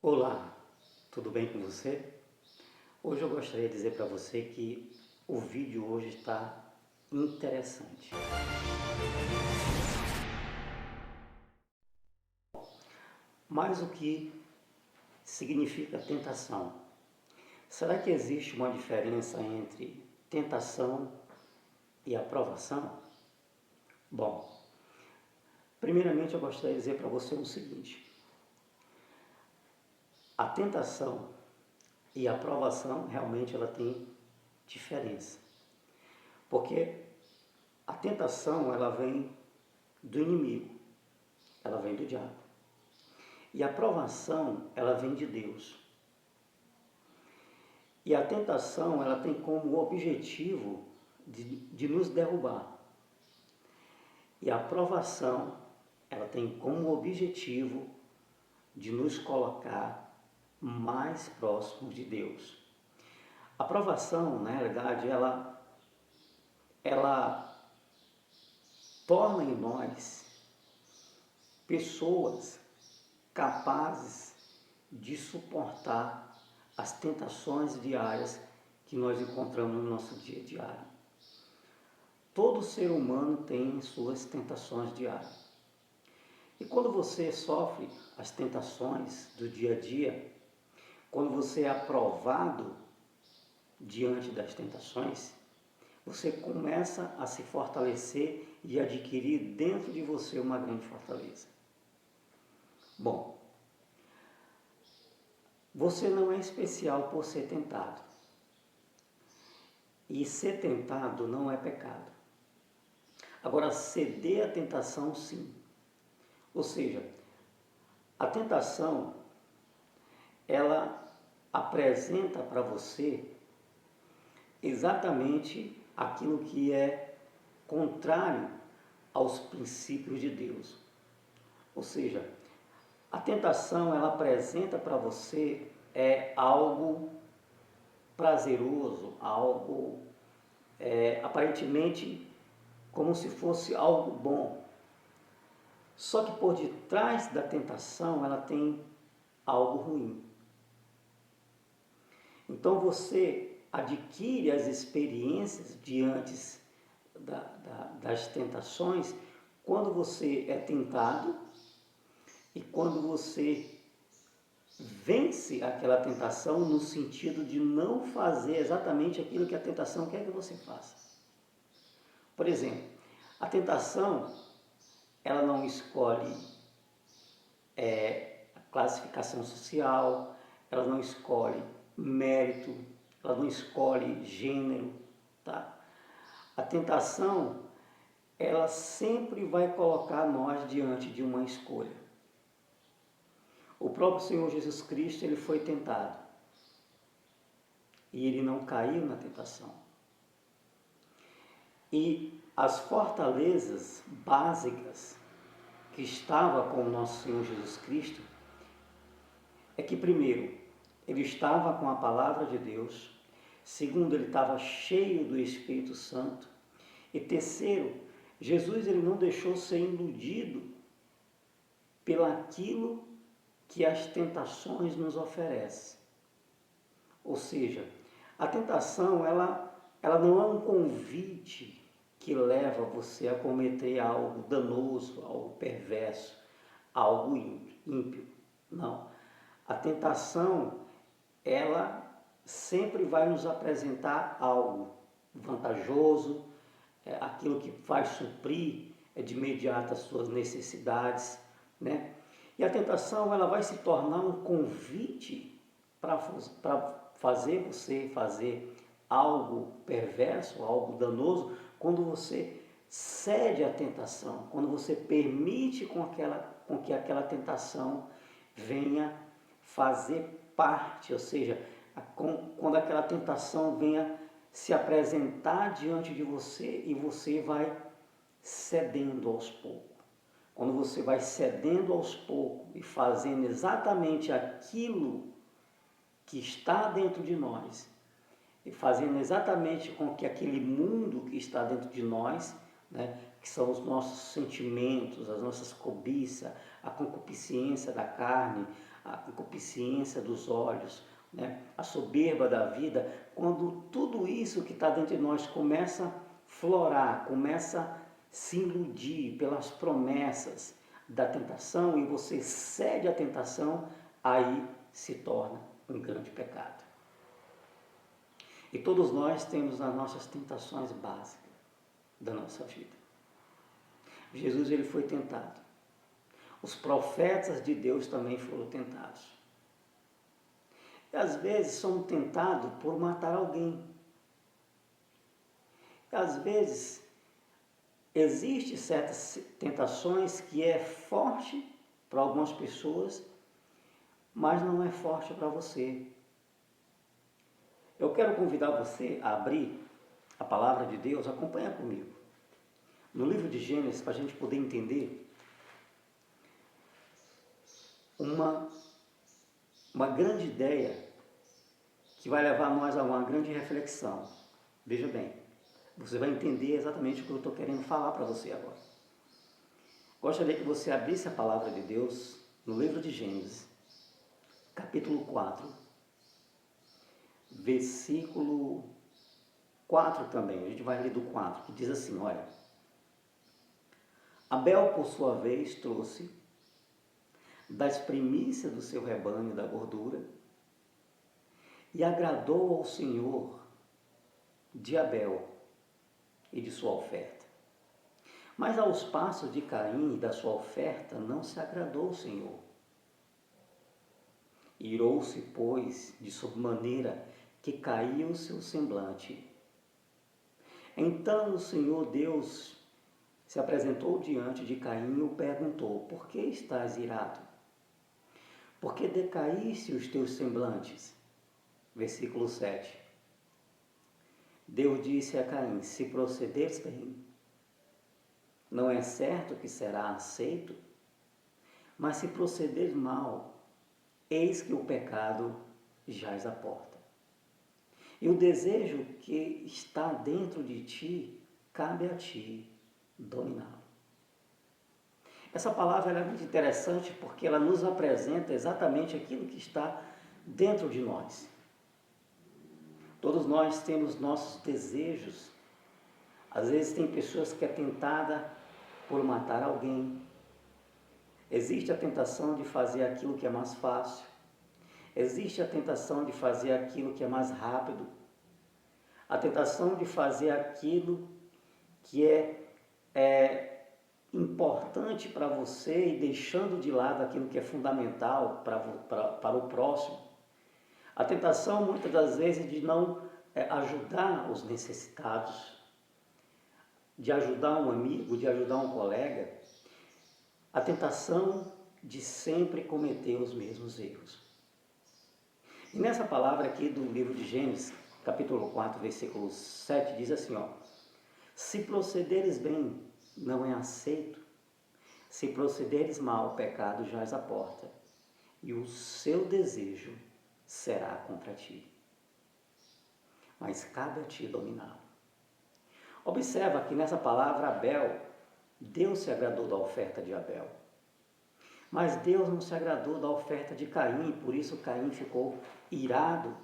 Olá, tudo bem com você? Hoje eu gostaria de dizer para você que o vídeo hoje está interessante. Mas o que significa tentação? Será que existe uma diferença entre tentação e aprovação? Bom, primeiramente eu gostaria de dizer para você o seguinte: a tentação e a aprovação realmente ela tem diferença. Porque a tentação ela vem do inimigo, ela vem do diabo. E a provação, ela vem de Deus. E a tentação, ela tem como objetivo de nos derrubar. E a provação, ela tem como objetivo de nos colocar mais próximos de Deus. A provação, na realidade, ela torna em nós pessoas capazes de suportar as tentações diárias que nós encontramos no nosso dia diário. Todo ser humano tem suas tentações diárias. E quando você sofre as tentações do dia a dia, quando você é aprovado diante das tentações, você começa a se fortalecer e adquirir dentro de você uma grande fortaleza. Bom, você não é especial por ser tentado. E ser tentado não é pecado. Agora, ceder à tentação, sim. Ou seja, a tentação, ela apresenta para você exatamente aquilo que é contrário aos princípios de Deus. Ou seja, a tentação, ela apresenta para você algo prazeroso, algo aparentemente como se fosse algo bom. Só que por detrás da tentação ela tem algo ruim. Então você adquire as experiências diante das tentações quando você é tentado e quando você vence aquela tentação no sentido de não fazer exatamente aquilo que a tentação quer que você faça. Por exemplo, a tentação, ela não escolhe a classificação social, ela não escolhe mérito, ela não escolhe gênero, tá? A tentação, ela sempre vai colocar nós diante de uma escolha. O próprio Senhor Jesus Cristo, ele foi tentado e ele não caiu na tentação. E as fortalezas básicas que estava com o nosso Senhor Jesus Cristo é que, primeiro, ele estava com a palavra de Deus, segundo, ele estava cheio do Espírito Santo, e terceiro, Jesus ele não deixou ser iludido pelaquilo que as tentações nos oferecem. Ou seja, a tentação ela não é um convite que leva você a cometer algo danoso, algo perverso, algo ímpio. Não. A tentação, ela sempre vai nos apresentar algo vantajoso, aquilo que vai suprir de imediato as suas necessidades, né? E a tentação, ela vai se tornar um convite para fazer você fazer algo perverso, algo danoso, quando você cede à tentação, quando você permite com que aquela tentação venha fazer parte, ou seja, quando aquela tentação venha se apresentar diante de você e você vai cedendo aos poucos. Quando você vai cedendo aos poucos e fazendo exatamente aquilo que está dentro de nós, e fazendo exatamente com que aquele mundo que está dentro de nós, né, que são os nossos sentimentos, as nossas cobiças, a concupiscência da carne, a concupiscência dos olhos, né? A soberba da vida, quando tudo isso que está dentro de nós começa a florar, começa a se iludir pelas promessas da tentação e você cede à tentação, aí se torna um grande pecado. E todos nós temos as nossas tentações básicas da nossa vida. Jesus ele foi tentado. Os profetas de Deus também foram tentados. E às vezes somos tentados por matar alguém. E às vezes existem certas tentações que é forte para algumas pessoas, mas não é forte para você. Eu quero convidar você a abrir a palavra de Deus, acompanha comigo. No livro de Gênesis, para a gente poder entender uma grande ideia que vai levar nós a uma grande reflexão. Veja bem, você vai entender exatamente o que eu estou querendo falar para você agora. Gostaria que você abrisse a palavra de Deus no livro de Gênesis, capítulo 4, versículo 4 também, a gente vai ler do 4, que diz assim, olha: Abel, por sua vez, trouxe das primícias do seu rebanho da gordura e agradou ao Senhor de Abel e de sua oferta. Mas aos passos de Caim e da sua oferta não se agradou o Senhor. Irou-se, pois, de sobremaneira que caiu o seu semblante. Então o Senhor Deus se apresentou diante de Caim e o perguntou: por que estás irado? Por que decaíste os teus semblantes? Versículo 7. Deus disse a Caim: se procederes bem, não é certo que será aceito, mas se procederes mal, eis que o pecado jaz à porta. E o desejo que está dentro de ti, cabe a ti dominá-lo. Essa palavra é muito interessante porque ela nos apresenta exatamente aquilo que está dentro de nós. Todos nós temos nossos desejos. Às vezes tem pessoas que é tentada por matar alguém. Existe a tentação de fazer aquilo que é mais fácil. Existe a tentação de fazer aquilo que é mais rápido. A tentação de fazer aquilo que é importante para você e deixando de lado aquilo que é fundamental para o próximo. A tentação, muitas das vezes, de não ajudar os necessitados, de ajudar um amigo, de ajudar um colega. A tentação de sempre cometer os mesmos erros. E nessa palavra aqui do livro de Gênesis, capítulo 4, versículo 7, diz assim, ó: se procederes bem, não é aceito. Se procederes mal, o pecado jaz à porta, e o seu desejo será contra ti. Mas cabe a ti dominá-lo. Observa que nessa palavra Abel, Deus se agradou da oferta de Abel. Mas Deus não se agradou da oferta de Caim, por isso Caim ficou irado,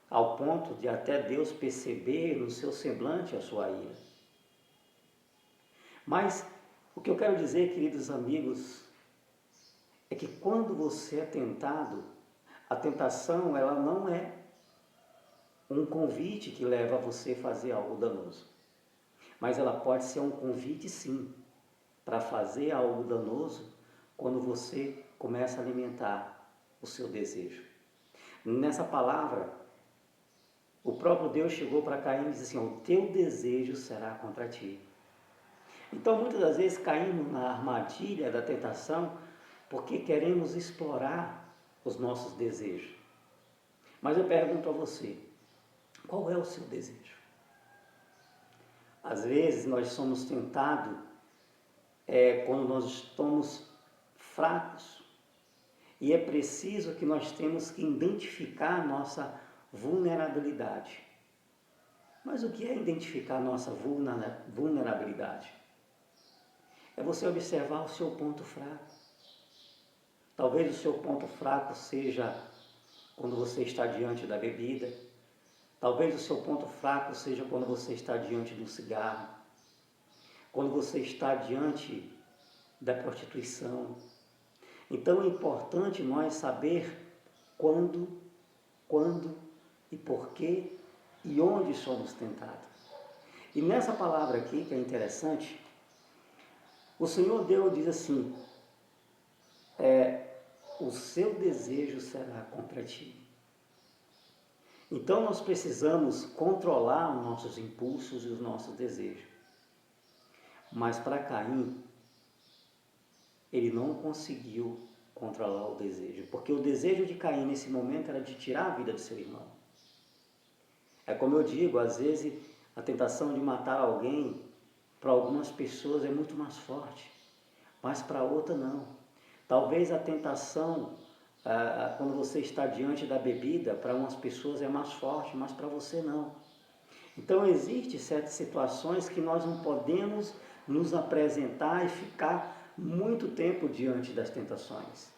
ao ponto de até Deus perceber no seu semblante a sua ira. Mas o que eu quero dizer, queridos amigos, é que quando você é tentado, a tentação ela não é um convite que leva você a fazer algo danoso. Mas ela pode ser um convite sim, para fazer algo danoso quando você começa a alimentar o seu desejo. Nessa palavra, o próprio Deus chegou para Caim e disse assim: o teu desejo será contra ti. Então muitas das vezes caímos na armadilha da tentação porque queremos explorar os nossos desejos. Mas eu pergunto a você, qual é o seu desejo? Às vezes nós somos tentados quando nós estamos fracos. E é preciso que nós temos que identificar a nossa vulnerabilidade. Mas o que é identificar a nossa vulnerabilidade? É você observar o seu ponto fraco. Talvez o seu ponto fraco seja quando você está diante da bebida. Talvez o seu ponto fraco seja quando você está diante do cigarro. Quando você está diante da prostituição. Então é importante nós saber quando e porquê e onde somos tentados. E nessa palavra aqui, que é interessante, o Senhor Deus diz assim, o seu desejo será contra ti. Então nós precisamos controlar os nossos impulsos e os nossos desejos. Mas para Caim, ele não conseguiu controlar o desejo, porque o desejo de Caim nesse momento era de tirar a vida do seu irmão. É como eu digo, às vezes a tentação de matar alguém, para algumas pessoas é muito mais forte, mas para outra não. Talvez a tentação, quando você está diante da bebida, para umas pessoas é mais forte, mas para você não. Então existem certas situações que nós não podemos nos apresentar e ficar muito tempo diante das tentações.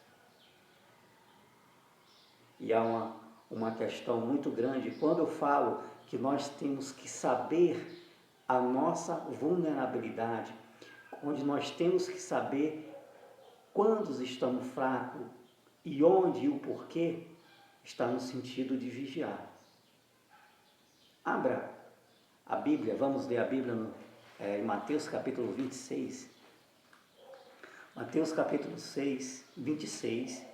E há uma questão muito grande, quando eu falo que nós temos que saber a nossa vulnerabilidade, onde nós temos que saber quando estamos fracos e onde e o porquê, está no sentido de vigiar. Abra a Bíblia, vamos ler a Bíblia em Mateus capítulo 26. Mateus capítulo 6, 26,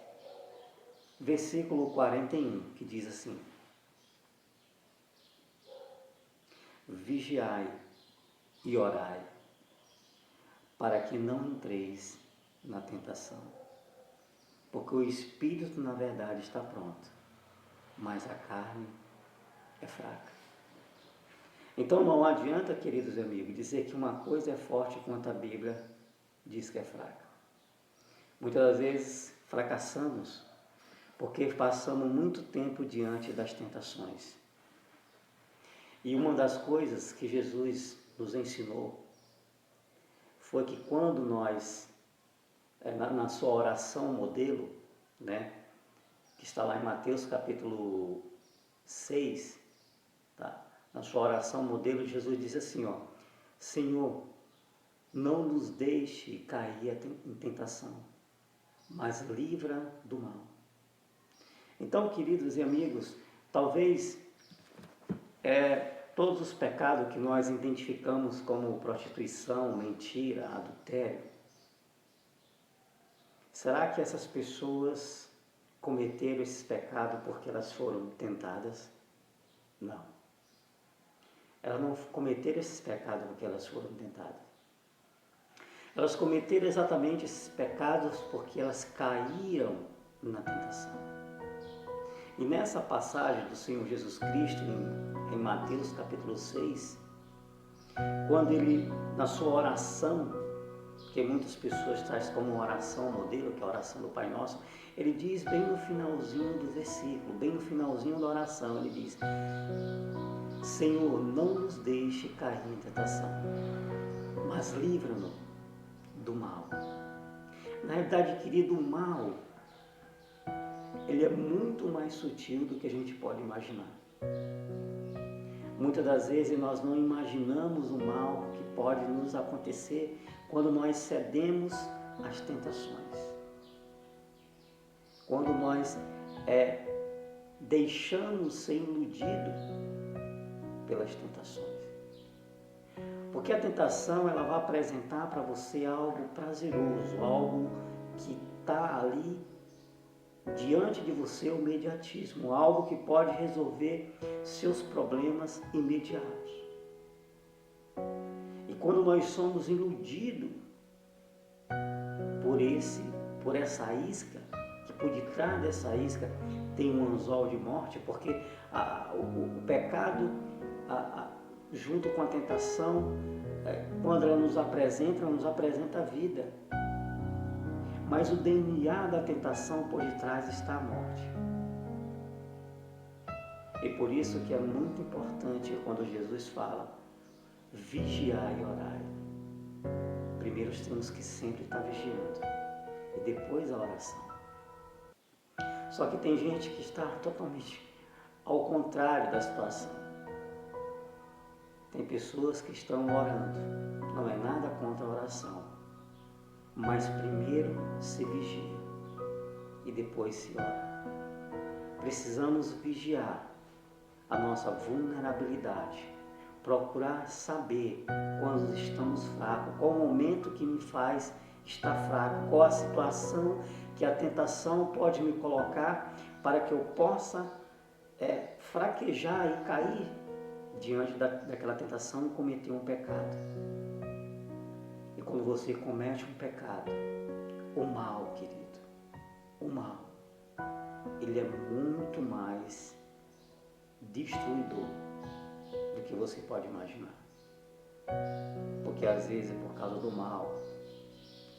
versículo 41, que diz assim: vigiai e orai, para que não entreis na tentação. Porque o espírito, na verdade, está pronto, mas a carne é fraca. Então não adianta, queridos amigos, dizer que uma coisa é forte enquanto a Bíblia diz que é fraca. Muitas das vezes fracassamos porque passamos muito tempo diante das tentações. E uma das coisas que Jesus nos ensinou foi que quando nós, na sua oração modelo, né, que está lá em Mateus capítulo 6, tá? Na sua oração modelo, Jesus diz assim, ó: Senhor, não nos deixe cair em tentação, mas livra do mal. Então, queridos e amigos, talvez todos os pecados que nós identificamos como prostituição, mentira, adultério, será que essas pessoas cometeram esses pecados porque elas foram tentadas? Não. Elas não cometeram esses pecados porque elas foram tentadas. Elas cometeram exatamente esses pecados porque elas caíram na tentação. E nessa passagem do Senhor Jesus Cristo, em Mateus capítulo 6, quando ele, na sua oração, que muitas pessoas trazem como uma oração modelo, que é a oração do Pai Nosso, ele diz bem no finalzinho do versículo, bem no finalzinho da oração, ele diz: Senhor, não nos deixe cair em tentação, mas livra-nos do mal. Na verdade, querido, o mal, ele é muito mais sutil do que a gente pode imaginar. Muitas das vezes nós não imaginamos o mal que pode nos acontecer quando nós cedemos às tentações. Quando nós deixamos ser iludidos pelas tentações. Porque a tentação, ela vai apresentar para você algo prazeroso, algo que está ali diante de você, o imediatismo, algo que pode resolver seus problemas imediatos. E quando nós somos iludidos por essa isca, que por detrás dessa isca tem um anzol de morte, porque o pecado, junto com a tentação, quando ela nos apresenta a vida. Mas o DNA da tentação por detrás está a morte. E por isso que é muito importante quando Jesus fala, vigiar e orar. Primeiro temos que sempre estar vigiando. E depois a oração. Só que tem gente que está totalmente ao contrário da situação. Tem pessoas que estão orando, não é nada contra a oração, mas primeiro se vigia e depois se ora. Precisamos vigiar a nossa vulnerabilidade, procurar saber quando estamos fracos, qual o momento que me faz estar fraco, qual a situação que a tentação pode me colocar para que eu possa fraquejar e cair diante daquela tentação e cometer um pecado. E quando você comete um pecado, o mal, querido, o mal, ele é muito mais destruidor do que você pode imaginar. Porque às vezes, por causa do mal,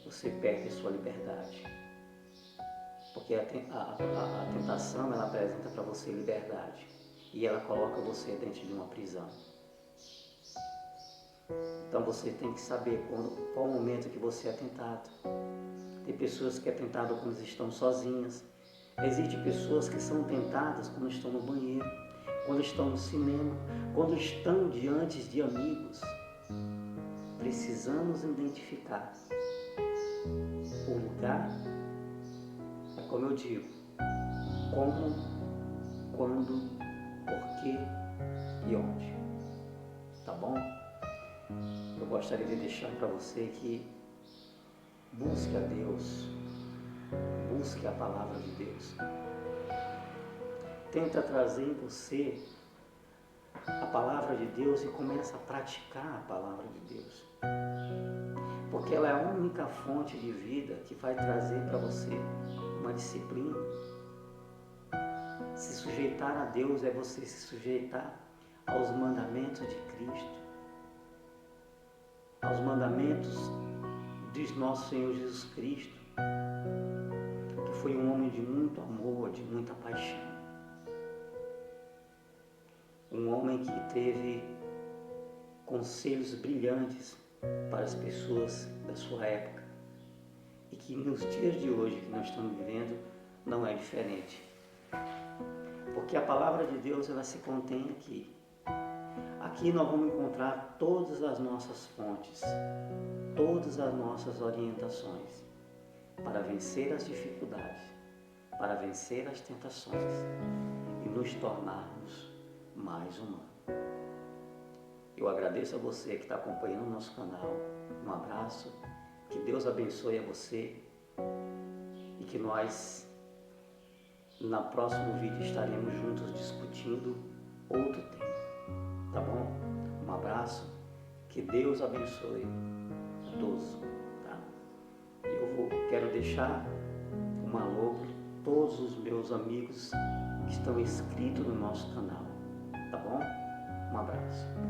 você perde a sua liberdade. Porque a tentação, ela apresenta para você liberdade. E ela coloca você dentro de uma prisão. Então você tem que saber qual o momento que você é tentado. Tem pessoas que é tentado quando estão sozinhas. Existem pessoas que são tentadas quando estão no banheiro, quando estão no cinema, quando estão diante de amigos. Precisamos identificar o lugar, como eu digo, como, quando, porquê e onde. Tá bom? Eu gostaria de deixar para você que busque a Deus, busque a palavra de Deus. Tenta trazer em você a palavra de Deus e começa a praticar a palavra de Deus. Porque ela é a única fonte de vida que vai trazer para você uma disciplina. Se sujeitar a Deus é você se sujeitar aos mandamentos de Cristo, aos mandamentos de nosso Senhor Jesus Cristo, que foi um homem de muito amor, de muita paixão. Um homem que teve conselhos brilhantes para as pessoas da sua época e que nos dias de hoje que nós estamos vivendo não é diferente. Porque a palavra de Deus, ela se contém aqui. Aqui nós vamos encontrar todas as nossas fontes, todas as nossas orientações para vencer as dificuldades, para vencer as tentações e nos tornarmos mais humanos. Eu agradeço a você que está acompanhando o nosso canal. Um abraço, que Deus abençoe a você e que nós, no próximo vídeo, estaremos juntos discutindo outro tema. Tá bom? Um abraço, que Deus abençoe a todos. Tá? Quero deixar um alô para todos os meus amigos que estão inscritos no nosso canal. Tá bom? Um abraço.